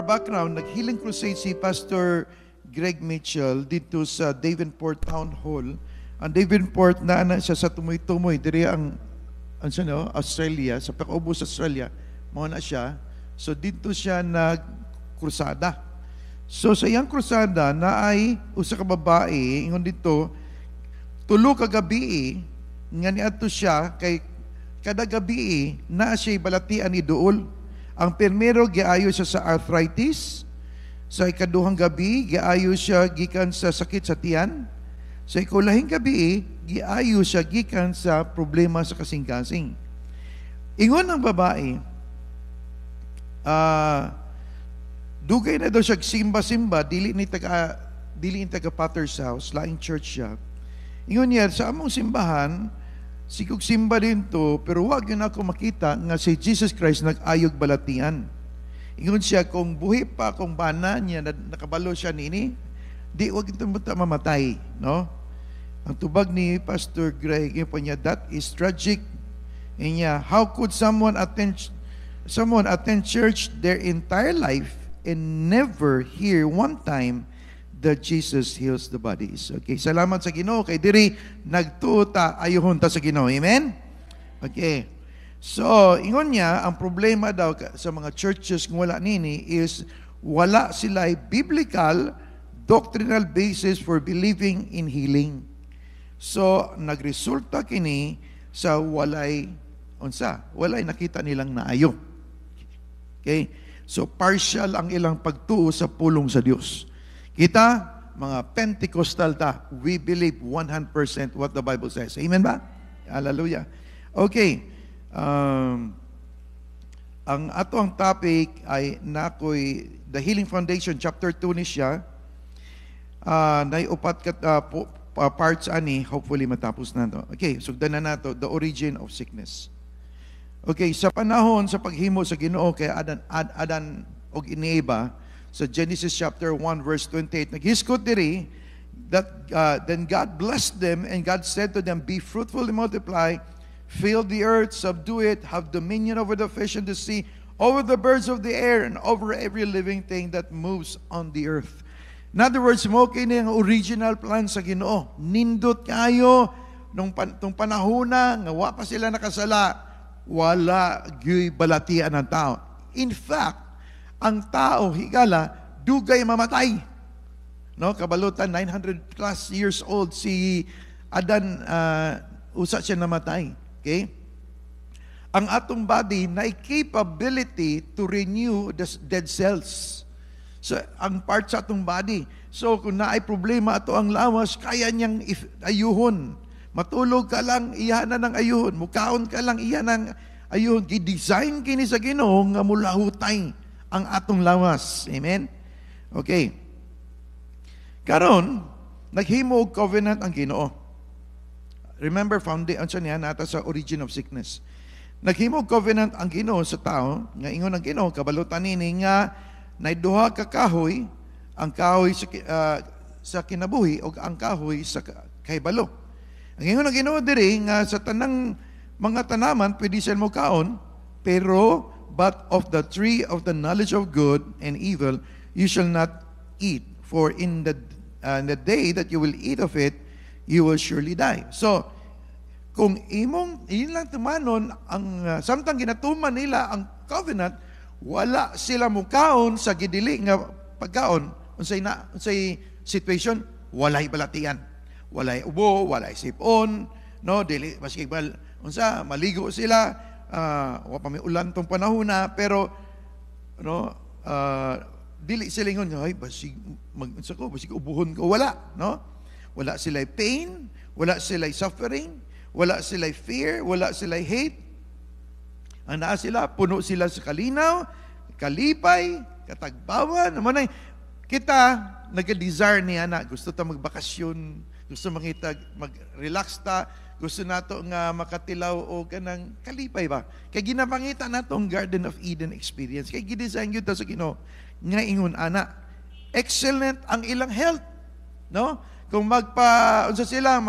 para background, nag-healing crusade si Pastor Greg Mitchell dito sa Davenport Town Hall. Ang Davenport na siya sa tumoy-tumoy, diri ang Australia, sa pag-ubos sa Australia, mao na siya. So dito siya nag-krusada. So sa iyang krusada na ay usa ka babae ingon dito tulo ka gabi nga niadto siya kay kada gabi na siya balatian ni duol. Ang primero giayo siya sa arthritis. Sa ikaduhang gabi giayo siya gikan sa sakit sa tiyan. Sa ikalahing gabi giayo siya gikan sa problema sa kasing-kasing. Ingon ng babae, dugay na daw siya simba-simba, dili ni taga Potter's House, laing church siya. Ingon niya, sa among simbahan, sigog simba din to, pero wag yun ako makita nga si Jesus Christ nag-ayog balatian. Ingon siya, kung buhi pa, kung bana niya, nakabalo siya nini, di wag ito mamatay, no? Ang tubag ni Pastor Greg, yun po niya, that is tragic. Niya, how could someone attend church their entire life and never hear one time that Jesus heals the bodies? Okay, salamat sa Ginoo kay diri nagtuta ayohon ta sa Ginoo. Amen? Okay. So, ingon niya, ang problema daw sa mga churches kung wala nini is wala sila biblical doctrinal basis for believing in healing. So, nagresulta kini sa walay nakita nilang naayo. Okay? So, partial ang ilang pagtuo sa pulong sa Dios. Kita, mga Pentecostal ta, we believe 100% what the Bible says. Amen ba? Hallelujah. Okay. Ang atong topic ay nakoy The Healing Foundation, chapter 2 ni siya. Naiupat parts ani, hopefully matapos na to. Okay, sugdan na nato, the origin of sickness. Okay, sa panahon sa paghimo sa Ginoo kay Adan og Eva, sa Genesis chapter 1 verse 28, naghiskot diri that then God blessed them and God said to them, be fruitful and multiply, fill the earth, subdue it, have dominion over the fish in the sea, over the birds of the air, and over every living thing that moves on the earth. In other words, mo kini ang original plan sa Ginoo. Nindot kayo nung panahona nga wa pa sila nakasala, wala gyud balatian ang tao. In fact, ang tao higala dugay mamatay. No, kabalutan 900 plus years old si Adan, usa siya namatay. Okay? Ang atong body na capability to renew the dead cells. So, ang part sa atong body. So, kung naay problema ato ang lawas, kaya niyang ayuhon. Matulog ka lang, iya na ng ayuhon. Mukaon ka lang, iya ng ayuhon. Gidesign kini sa Ginoo nga mulahutay ang atong lawas. Amen? Okay. Karon, naghimo og covenant ang Ginoo. Remember, foundation niya nata sa origin of sickness. Naghimo og covenant ang Ginoo sa tao, nga ingon ang Ginoo, kabalutan nini nga, naiduha ka kahoy, ang kahoy sa kinabuhi o ang kahoy sa kahibalo. Ang ingon ang Ginoo diri nga sa tanang mga tanaman pwede siya mo kaon, pero but of the tree of the knowledge of good and evil you shall not eat, for in the day that you will eat of it you will surely die. So kung imong lang tumanon ang samtang ginatuman nila ang covenant, wala sila mukaon sa gidili nga pagkaon, unsay situation, walay balatian, walay ubo, walay sipon, no, dili maski unsa maligo sila, wa pa may ulan tong panahon na, pero no, dili sila ingon, ay basig unsa ko, basig ubuhon ko, wala, no, wala sila pain, wala sila suffering, wala sila fear, wala sila hate. Ang naa sila, puno sila sa kalinaw, kalipay, katagbawan. Naman ay, kita, nag-desire niya na, gusto ta magbakasyon, gusto makita, mag-relax ta, gusto nato nga makatilaw o kanang kalipay ba? Kaya ginapangita nato ang Garden of Eden experience. Kaya gidesign yun ta sa Ginoo. Nga ingon, ana, excellent ang ilang health. No? Kung unsa sila,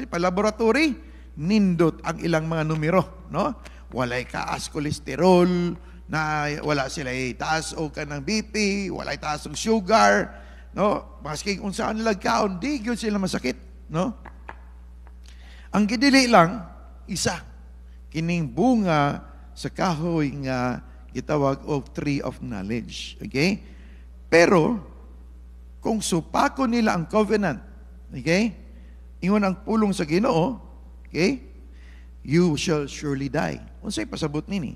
pa-laboratory, nindot ang ilang mga numero, no? Walay kaas kolesterol, na wala sila taas o ka ng BP, wala taas ng sugar, no? Maski kung saan nila kaon, di gyud sila masakit, no? Ang gidili lang isa kining bunga sa kahoy nga gitawag og tree of knowledge. Okay? Pero kung supako nila ang covenant, okay? Ingon ang pulong sa Ginoo, okay? You shall surely die. Unsay pasabot nini?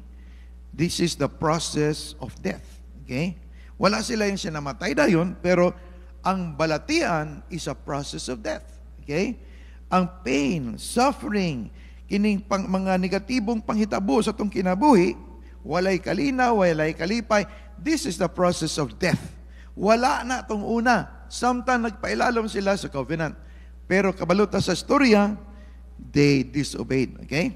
This is the process of death. Okay? Wala sila yung sinamatay dayon, pero ang balatian is a process of death. Okay? Ang pain, suffering, kining mga negatibong panghitabo sa itong kinabuhi, walay kalinaw, walay kalipay, this is the process of death. Wala na itong una. Samtang nagpailalom sila sa covenant. Pero kabaluta sa storya, they disobeyed. Okay?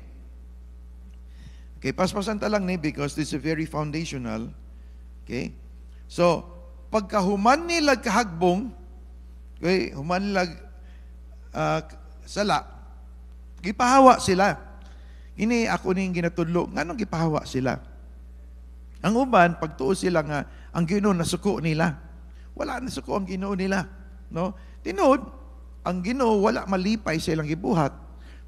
Okay, paspasan ta lang ni because this is very foundational. Okay? So, pagkahuman nila kahagbong, okay, human nila sala, gipahawa sila. Ini ako ning ginatudlo, nganong gipahawa sila? Ang uban, pagtuo sila nga, ang Ginoo nasuko nila. Wala na suko ang Ginoo nila. No? Tinod, ang Ginoo wala malipay sa ilang gibuhat,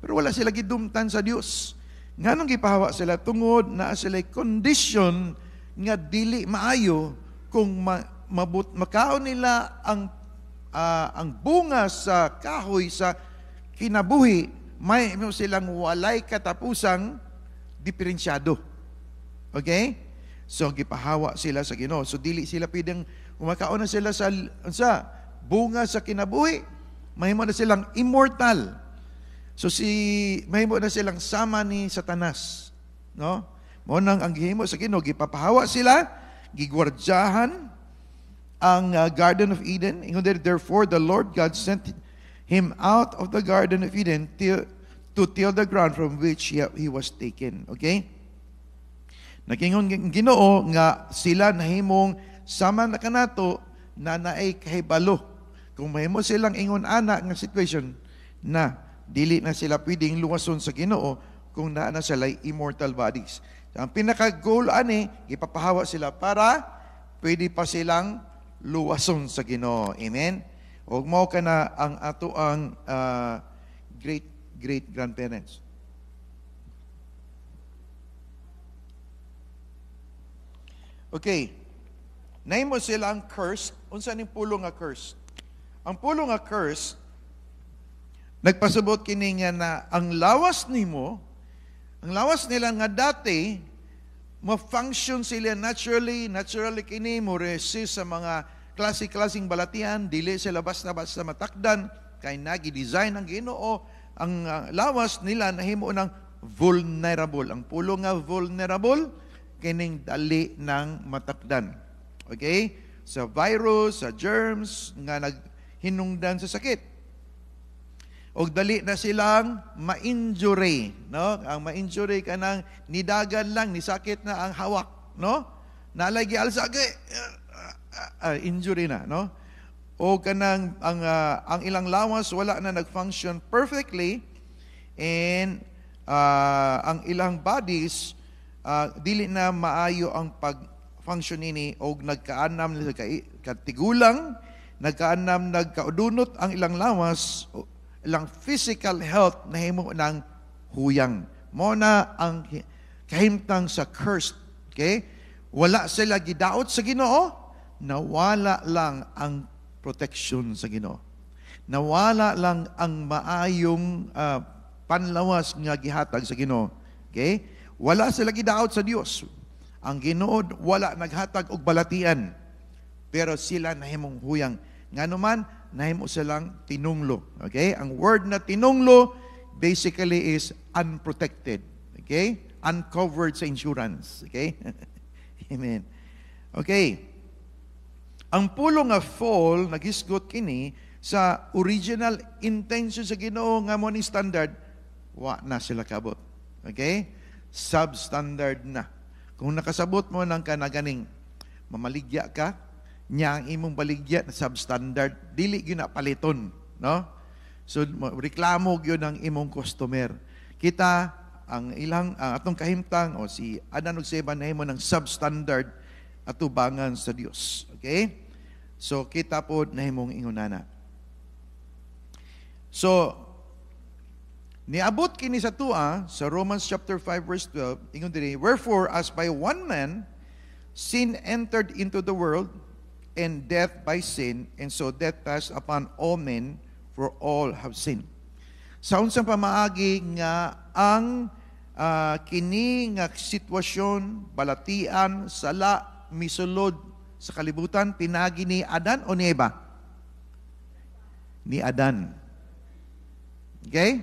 pero wala sila gidumtan sa Dios. Nganong gipahawa sila tungod na sila condition nga dili maayo kung makaon nila ang bunga sa kahoy sa kinabuhi, may silang walay katapusang diferensyado. Okay? So gipahawa sila sa Ginoo. So dili sila pwedeng umakaon na sila sa bunga sa kinabuhi. Mahimo na silang immortal. So mahimo na silang sama ni Satanas, no? Mo nang ang gihimo sa Ginoo, gipapahawa sila, gigwardyahan ang Garden of Eden. Ingon therefore the Lord God sent him out of the Garden of Eden to till the ground from which he was taken. Okay? Nagingon Ginoo nga sila nahimong sama na kanato na naay kahibalo. Kung mahimo silang ingon ana nga situation na dili na sila pwedeng luwason sa Ginoo kung naa na sila immortal bodies. So, ang pinaka-goal ani, ipapahawa sila para pwede pa silang luwason sa Ginoo. Amen? O mao ka na ang ato ang great-grandparents. Okay. Nahimo silang cursed. Unsa ning pulong nga cursed? Ang pulong nga cursed, nagpasabot kini nga na ang lawas nimo, ang lawas nila nga dati, ma-function sila naturally kini mo resist sa mga klase-klaseng balatian, dili sila basta-basta matakdan, kay nagi-design ang Ginoo, ang lawas nila nahimo ng vulnerable. Ang pulong nga vulnerable, kining dali ng matakdan. Okay? Sa virus, sa germs, nga naghinungdan sa sakit. O dali na silang ma-injury, no? Ang ma-injury kanang nidagan lang, nisakit na ang hawak, no? Nalagi alsage, injury na, no? O kanang ang ilang lawas wala na nag-function perfectly, and ang ilang bodies dili na maayo ang pag-function nini, o nagkaanam na katigulang, nagkaanam nagkaudunot ang ilang lawas, ilang physical health na himo ng huyang. Mo na ang kahimtang sa cursed. Okay? Wala sila gidaot sa Ginoo, nawala lang ang protection sa Ginoo. Nawala lang ang maayong panlawas nga gihatag sa Ginoo. Okay? Wala sila gidaot sa Dios. Ang Ginoo wala naghatag og balatian, pero sila nahimong huyang. Nganuman, nahimo silang tinunglo. Okay? Ang word na tinunglo basically is unprotected. Okay? Uncovered sa insurance. Okay? Amen. Okay. Ang pulong nga fall, nagisgot kini sa original intention sa Ginoo nga mo ni standard, wa na sila kabot. Okay? Substandard na. Kung nakasabot mo ng kanaganing mamaligya ka, nya ang imong baligya na substandard, dili gyud na paliton, no? So reklamo gyud ang imong customer. Kita ang ilang atong kahimtang o si Adan ug si Eva nahimo ng substandard atubangan sa Dios. Okay? So kita pod nahimong ingunana. So niabot kini sa tua sa Romans chapter 5 verse 12, ingon diri, wherefore as by one man sin entered into the world, and death by sin, and so death passed upon all men, for all have sinned. Sa unsang pamaagi nga ang kini nga sitwasyon, balatian, sala, misulod sa kalibutan, pinagi ni Adan o ni Eva? Ni Adan. Okay?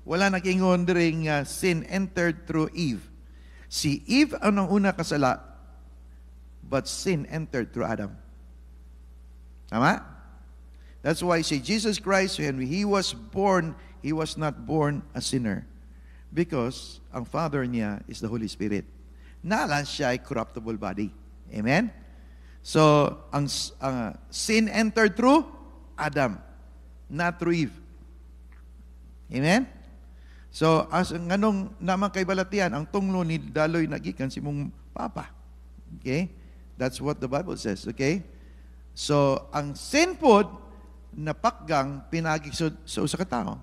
Wala nakingon diri nga sin entered through Eve. Si Eve ang una kasala, but sin entered through Adam. Tama? That's why si Jesus Christ, when He was born, He was not born a sinner. Because ang Father niya is the Holy Spirit. Nalan siya ay corruptible body. Amen? So, ang sin entered through Adam, not through Eve. Amen? So, as nganong naman kay balatian, ang tunglo ni daloy nagikan si mong papa. Okay? That's what the Bible says. Okay? So, ang sin pod napakgang pinagi sa usa ka tao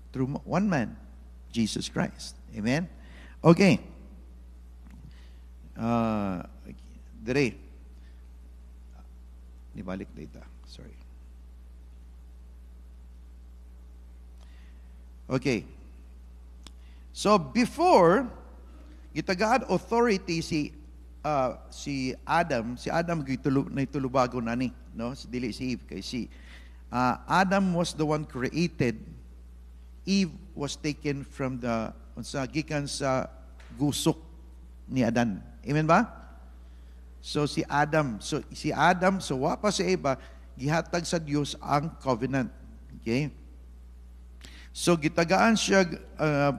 through one man, Jesus Christ. Amen? Okay. Dire. Nibalik data. Sorry. Okay. So, before, gitagaan authority si Adam naitulubago na ni, no? Dili si Eve kay si Adam was the one created. Eve was taken from the gikan sa gusok ni Adan. Amen ba? So si Adam, so wa pa si Eva, gihatag sa Dios ang covenant. Okay? So gitagaan siya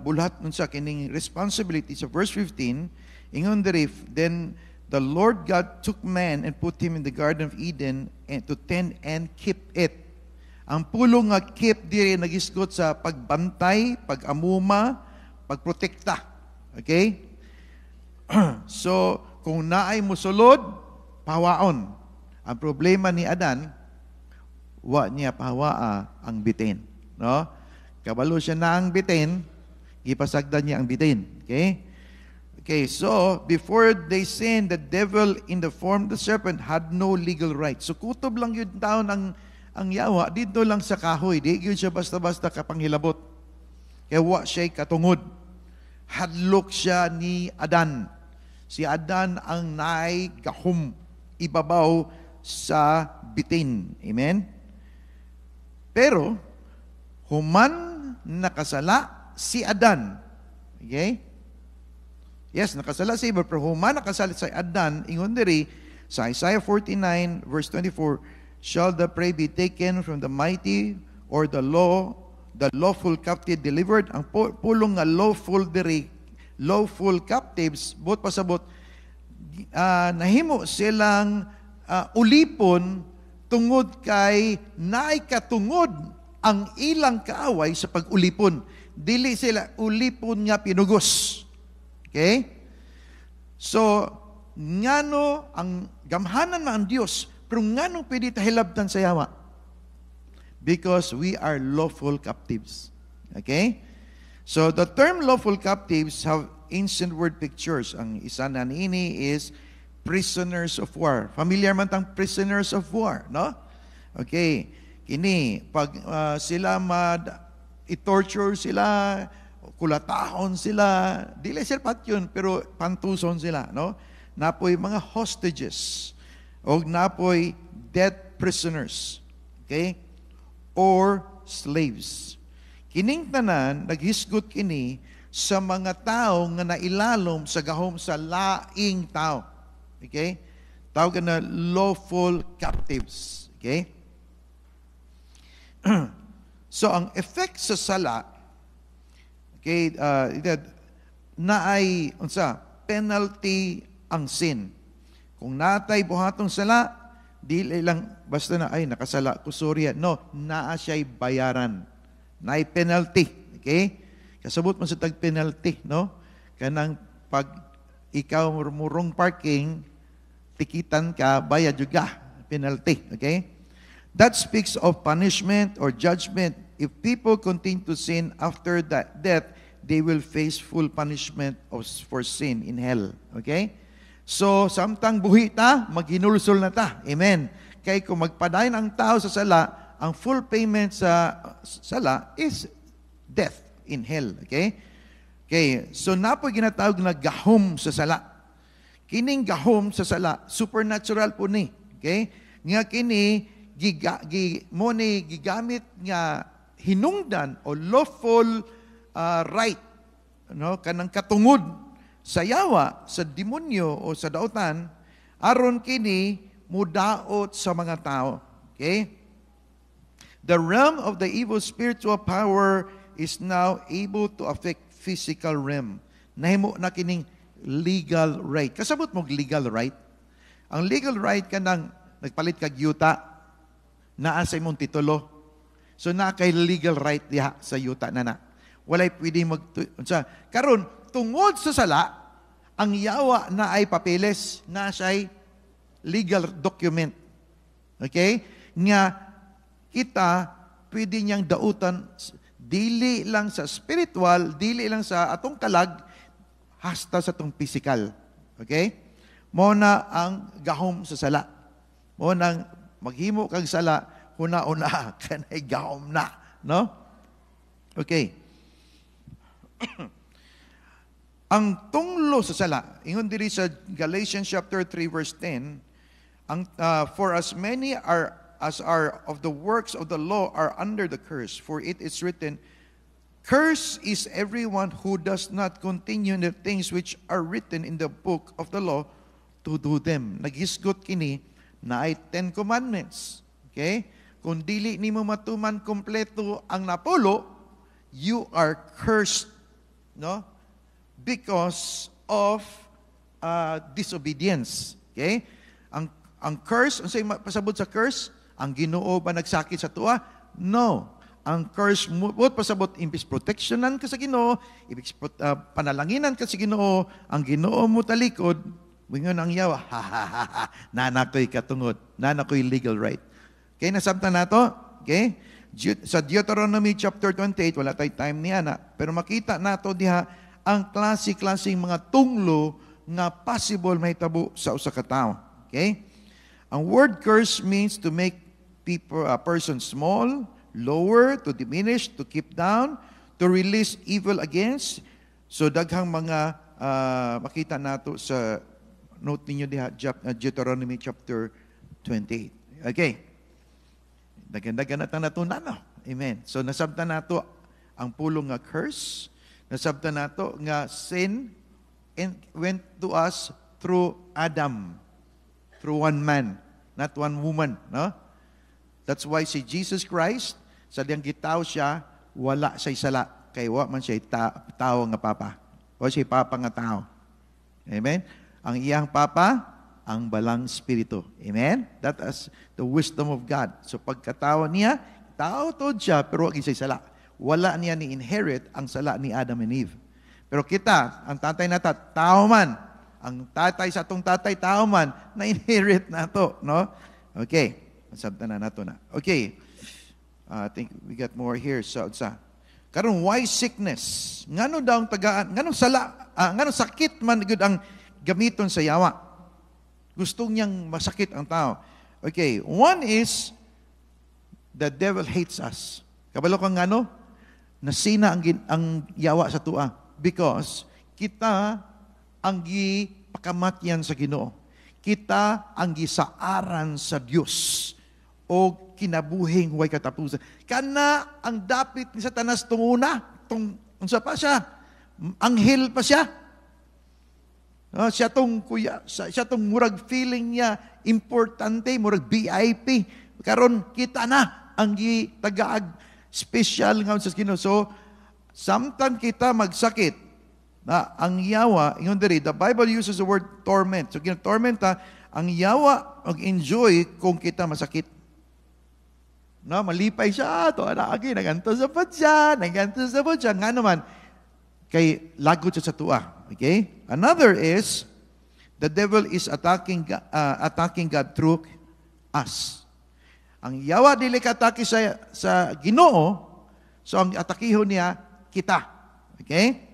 bulat nun sa kining responsibility sa verse 15. Ingon diri, then the Lord God took man and put him in the Garden of Eden and to tend and keep it. Ang pulong nga keep diri nagisgot sa pagbantay, pag-amuma, pagprotekta. Okay? So, kung naay musulod, pahawaon. Ang problema ni Adan, wa niya pahawaa ang bitin. No? Kabalo siya na ang bitin, gipasagdan niya ang bitin. Okay? Okay, so before they sinned, the devil in the form of the serpent had no legal right. So kutob lang yun taon ang yawa, dito lang sa kahoy. Di yun siya basta-basta kapanghilabot. Kaya wa siya katungod. Hadlok siya ni Adan. Si Adan ang naay gahom ibabaw sa bitin. Amen? Pero, human nakasala si Adan. Okay? Yes, nakasala si Eva, pero human nakasala si Adan, ingon diri sa Isaiah 49 verse 24, shall the prey be taken from the mighty, or the lawful captive delivered? Ang pulong nga lawful captives, bot pasabot, nahimo silang ulipon tungod kay naay katungod ang ilang kaaway sa pag-ulipon. Dili sila ulipon nga pinugos. Okay? So, ngano ang gamhanan man ang Dios, pero ngano pwede tahilabtan sa yawa? Because we are lawful captives. Okay? So, the term lawful captives have ancient word pictures. Ang isa na niini is prisoners of war. Familiar man tang prisoners of war, no? Okay. Kini, pag sila i-torture sila, kulatahon sila, dili sila patyon, pero pantuson sila, no? Napoy mga hostages, o napoy dead prisoners, okay? Or slaves. Kining tanan, naghisgot kini sa mga tao nga nailalom sa gahom sa laing tao. Okay? Tawag na lawful captives. Okay? So, ang effect sa sala, okay, naay, penalty ang sin. Kung natay buhatong sala, dili lang basta na, ay, nakasala ko, sorry. No, naa siya'y bayaran. Naay penalty. Okay? Kasabot man sa tag penalty, no? Kanang pag ikaw murong parking, tikitan ka, bayad juga, penalty, okay? That speaks of punishment or judgment. If people continue to sin after that death, they will face full punishment for sin in hell, okay? So, samtang buhi ta, maghinulsol na ta. Amen. Kaya kung magpadayon ang tao sa sala, ang full payment sa sala is death in hell, okay? Okay, so napo ginatawag na gahom sa sala. Kining gahom sa sala, supernatural po ni. Okay? Nga kini, gigamit nga hinungdan o lawful right, no? Kanang katungod sa yawa, sa demonyo o sa dautan, aron kini mudaot sa mga tao. Okay? The realm of the evil spiritual power is now able to affect physical realm. Nahimo na kining legal right. Kasabot mo legal right? Ang legal right ka nang nagpalit kag yuta, naa sa imong titulo. So na kay legal right diha sa yuta na. Walay pwede karon tungod sa sala, ang yawa na ay papeles, na siya'y legal document. Okay? Nga kita pwede niyang dautan dili lang sa spiritual, dili lang sa atong kalag, hasta sa atong physical. Okay? Mo na ang gahom sa sala. Mo nang maghimo kang sala, huna-una, kanay gahom na. No? Okay. Ang tunglo sa sala, ingon diri sa Galatians chapter 3 verse 10, for as many as are of the works of the law are under the curse. For it is written, "Curse is everyone who does not continue in the things which are written in the book of the law to do them." Naghisgot kini na ay 10 commandments. Okay? Kung dili nimo matuman kompleto ang napulo, you are cursed. No? Because of disobedience. Okay? Ang curse, unsay pasabot sa curse? Ang Ginoo ba nagsakit sa tuwa? No. Ang curse mo pasabot imbis protectionan ka sa Ginoo, imbis panalanginan ka sa Ginoo, ang Ginoo mo talikod, wingon ang yawa, nanakoy katungod, nanakoy legal right. Okay, nasabtan nato? Okay? Sa Deuteronomy chapter 28, wala tay time niya na, pero makita nato diha ang klase-klaseng mga tunglo nga possible mahitabo sa usa ka tawo. Okay? Ang word curse means to make a person small, lower, to diminish, to keep down, to release evil against. So daghang mga makita nato sa note ninyo diha Deuteronomy chapter 28. Okay. Dagan-dagan na natunan no. Amen. So nasabtan nato ang pulong nga curse, nasabtan nato nga sin went to us through Adam, through one man, not one woman, no? That's why si Jesus Christ, sa diyang gitaw siya, wala siya'y sala. Kaya wa man siya'y tao nga papa. O siya'y papa nga tao. Amen? Ang iyang papa, ang balang spirito. Amen? That is the wisdom of God. So pagkatawa niya, tao tod siya, pero wag siya'y sala. Wala niya ni-inherit ang sala ni Adam and Eve. Pero kita, ang tatay nata, tao man. Ang tatay sa atong tatay, tao man, na-inherit na to. No? Okay. Masabtan na nato na. Okay. I think we got more here. So, karon why sickness? Ngano daw ang tagaan? Ngano sala? Ngano sakit man gud ang gamiton sa yawa? Gusto niyang masakit ang tao. Okay. One is, the devil hates us. Kabalo kang ngano? Nasina ang yawa sa tua. Because kita ang gipakamatyan sa Ginoo. Kita ang gisaaran sa Dios o kinabuhing huway katapusan. Kana ang dapit ni Satanas tunguna, unsa pa siya? Anghel pa siya. Siya tong murag feeling niya importante, murag VIP. Karon kita na ang gitagaag special nga sa Ginoo. So samtang kita magsakit, na ang yawa, ingon diri, the Bible uses the word torment. So gina-tormenta, ang yawa mag-enjoy kung kita masakit. No, malipay siya, to lagi naganto sa pud siya, nga naman, kay lagot siya sa tua. Okay? Another is, the devil is attacking God through us. Ang yawa dili ka-atake sa Ginoo, so ang atakihon niya kita. Okay?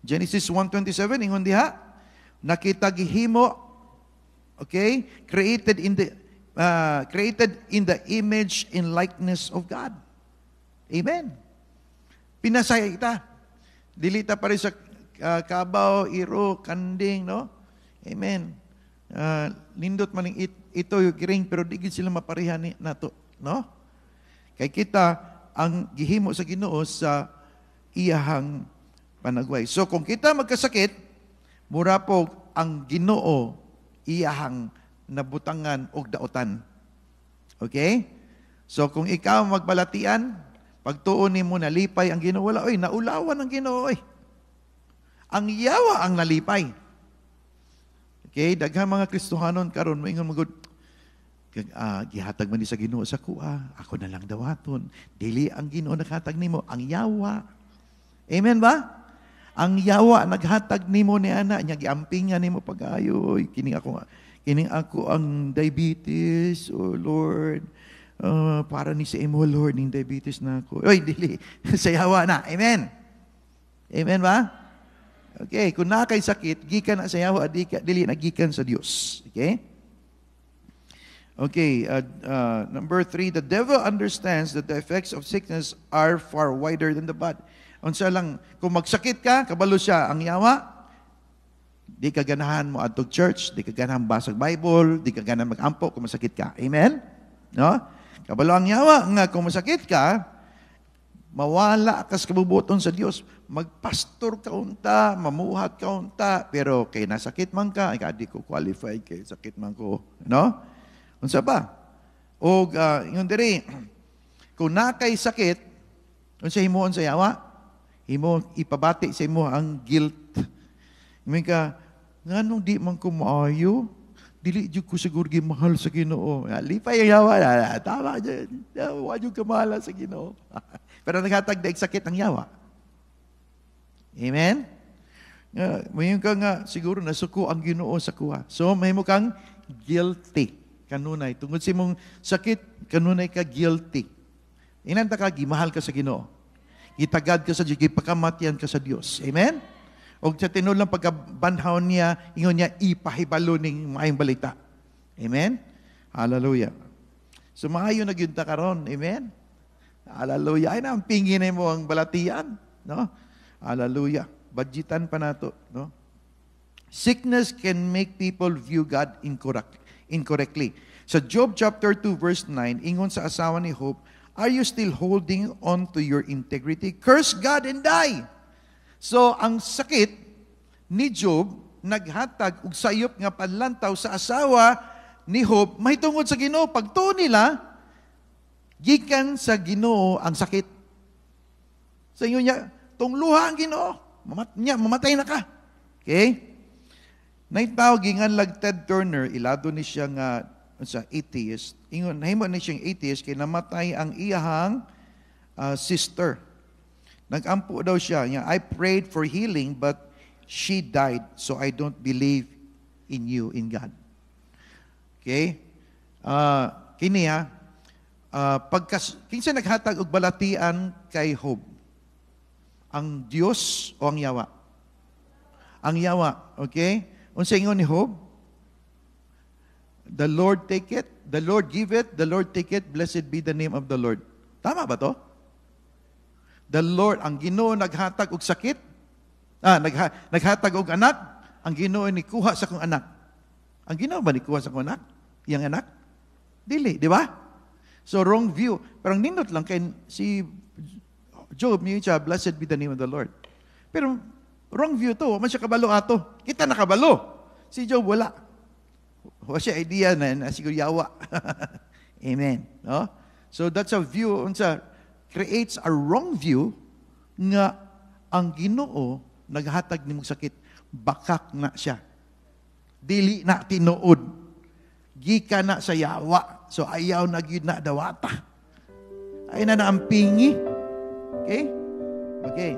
Genesis 1:27 ingon diha, nakita gihimo, okay, created in the image and likeness of God. Amen. Pinasaya kita. Dilita pa rin sa kabaw, iro, kanding, no? Amen. Lindot man ito yung giring, pero di gid sila mapareha ni nato, no? Kay kita ang gihimo sa Ginoo sa iyahang panagway. So kung kita magkasakit, mura po ang Ginoo iyahang nabutangan og daotan. Okay? So kung ikaw magbalatian, pagtuon nimo nalipay ang Ginoo, wala oy naulawan ang Ginoo oy. Ang yawa ang nalipay. Okay, daghang mga Kristohanon karon moingon magud gihatag man ni sa Ginoo sa kuha, ako na lang dawaton. Dili ang Ginoo naghatag nimo, ang yawa. Amen ba? Ang yawa naghatag nimo ni ana nya giampingan nimo pag-ayo, kining ako ang diabetes, oh Lord. Para ni sa imo Lord ning diabetes na ako. Oy dili sa yawa na. Amen. Amen ba? Okay, kung na kay sakit, gikan na sa yawa, dili na gikan sa Dios. Okay? Okay, number 3, the devil understands that the effects of sickness are far wider than the body. Unsa lang, kung magsakit ka, kabalo siya ang yawa, di ka ganahan mo adtog church, di ka ganahan basag Bible, di ka ganahan mag-ampo kung masakit ka. Amen? No? Kabalo ang yawa nga kung masakit ka, mawala ka sa kabubuton sa Dios. Magpastor ka unta, mamuhat ka unta, pero kay nasakit man ka, ay di ko qualified kay sakit man ko. No? Unsa ba? O yun diri, kung na kay sakit, unsa himuon sa yawa? Himo ipabati sa imo ang guilt. May ka, nganong di man ko maayo? Dili jud ko siguro mahal sa Ginoo. Lipay ang yawa. Tama dyan. Wa jud ka mahal sa Ginoo. Pero naghatag daig sakit ang yawa. Amen? Mayon ka nga, siguro nasuko ang Ginoo sa kuha. So, may mo kang guilty. Kanunay. Tungod sa imong sakit, kanunay ka guilty. Inanta ka, gimahal ka sa Ginoo. Gitagad ka sa Diyos, gipakamatian ka sa Diyos. Amen? O sa tinulang pagkabanhaw niya, ingon niya, ipahibalo ning maayong balita. Amen? Hallelujah. So, maayo na gyud ta karon. Amen? Hallelujah. Ay na, ang pingin mo ang balatian. No? Hallelujah. Budgetan pa nato. No? Sickness can make people view God incorrectly. Sa Job chapter 2 verse 9, ingon sa asawa ni Job, are you still holding on to your integrity? Curse God and die. So, ang sakit ni Job, naghatag og sayop nga panlantaw sa asawa ni Job, may tungod sa Ginoo. Pagtuon nila, gikan sa Ginoo ang sakit. Sa inyo niya, tungluha ang Ginoo. Mamatay na ka. Okay? Naitaw gingan Ted Turner, ilado ni siya nga sa atheist. Ingon, nahimo ni siyang atheist kay namatay ang iyahang sister. Nagampo daw siya. I prayed for healing but she died so I don't believe in you, in God. Okay? Kini kinsa naghatag og balatian kay Job? Ang Dios o ang yawa? Ang yawa, okay? Unsa ingon ni Job? The Lord take it, the Lord give it, the Lord take it, blessed be the name of the Lord. Tama ba to? The Lord, ang Ginoo naghatag og sakit, naghatag og anak, ang Ginoo ni kuha sa kong anak. Ang Ginoo ba ni kuha sa kong anak? Iyang anak? Dili, di ba? So wrong view. Parang nindot lang kay si Job, niyo siya, blessed be the name of the Lord. Pero wrong view to, man siya kabalo ato. Kita nakabalo. Si Job wala. Wala siya idea na siguro yawa. Amen. No? So that's a view, unsa creates a wrong view nga ang Ginoo naghatag nimong sakit, bakak na siya. Dili na tinuod. Gika na sa yawa. So ayaw na gyud na dawata. Ay na naampingi. Okay? Okay.